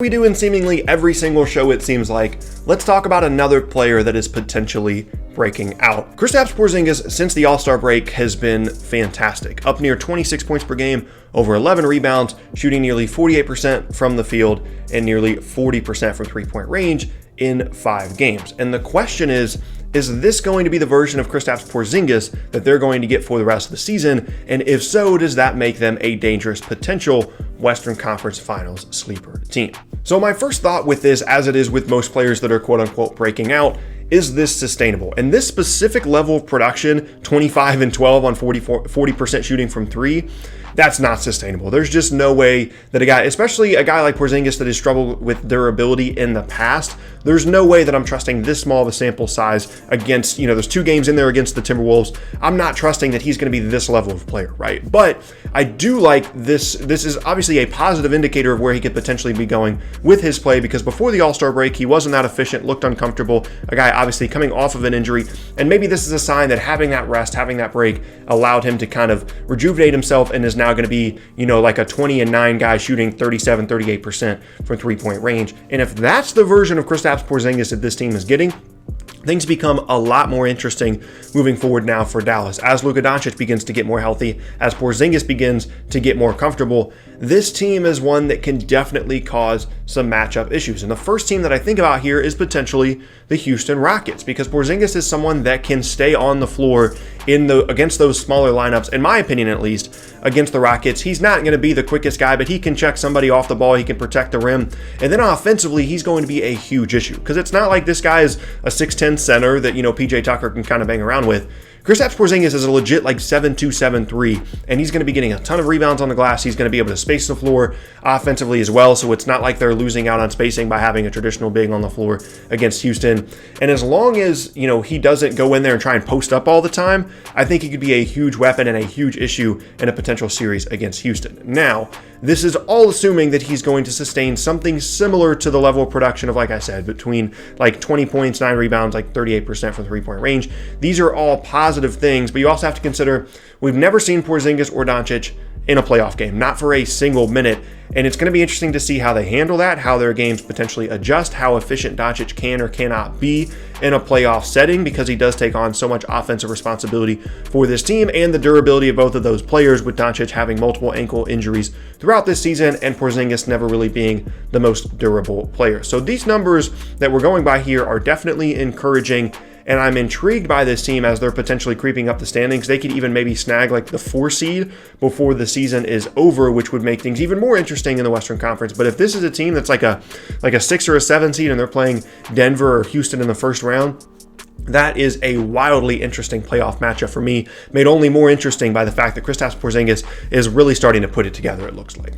We do in seemingly every single show, it seems like, let's talk about another player that is potentially breaking out. Kristaps Porzingis, since the All-Star break, has been fantastic. Up near 26 points per game, over 11 rebounds, shooting nearly 48% from the field and nearly 40% from three-point range in 5 games. And the question is this going to be the version of Kristaps Porzingis that they're going to get for the rest of the season? And if so, does that make them a dangerous potential Western Conference Finals sleeper team? So my first thought with this, as it is with most players that are quote unquote breaking out, is this sustainable? And this specific level of production, 25 and 12 on 40% shooting from three, that's not sustainable. There's just no way that a guy, especially a guy like Porzingis that has struggled with durability in the past, there's no way that I'm trusting this small of a sample size against, there's 2 games in there against the Timberwolves. I'm not trusting that he's going to be this level of player, right? But I do like this. This is obviously a positive indicator of where he could potentially be going with his play, because before the All-Star break, he wasn't that efficient, looked uncomfortable, a guy obviously coming off of an injury. And maybe this is a sign that having that rest, having that break allowed him to kind of rejuvenate himself and is now going to be, like a 20-9 guy shooting 37-38% from three-point range. And if that's the version of Kristaps Porzingis that this team is getting, things become a lot more interesting moving forward now for Dallas. As Luka Doncic begins to get more healthy, as Porzingis begins to get more comfortable, this team is one that can definitely cause some matchup issues. And the first team that I think about here is potentially the Houston Rockets, because Porzingis is someone that can stay on the floor against those smaller lineups, in my opinion at least, against the Rockets. He's not going to be the quickest guy, but he can check somebody off the ball, he can protect the rim, and then offensively, he's going to be a huge issue, because it's not like this guy is a 6'10 center that, PJ Tucker can kind of bang around with. Kristaps Porzingis is a legit 7'2", 7'3", and he's going to be getting a ton of rebounds on the glass. He's going to be able to space the floor offensively as well, so it's not like they're losing out on spacing by having a traditional big on the floor against Houston. And as long as, he doesn't go in there and try and post up all the time, I think he could be a huge weapon and a huge issue in a potential series against Houston. Now, this is all assuming that he's going to sustain something similar to the level of production of, like I said, between 20 points, 9 rebounds, 38% from three-point range. These are all positive things, but you also have to consider we've never seen Porzingis or Doncic in a playoff game, not for a single minute. And it's going to be interesting to see how they handle that, how their games potentially adjust, how efficient Doncic can or cannot be in a playoff setting, because he does take on so much offensive responsibility for this team, and the durability of both of those players, with Doncic having multiple ankle injuries throughout this season and Porzingis never really being the most durable player. So these numbers that we're going by here are definitely encouraging, and I'm intrigued by this team as they're potentially creeping up the standings. They could even maybe snag the 4 seed before the season is over, which would make things even more interesting in the Western Conference. But if this is a team that's like a 6 or a 7 seed and they're playing Denver or Houston in the first round, that is a wildly interesting playoff matchup for me, made only more interesting by the fact that Kristaps Porzingis is really starting to put it together, it looks like.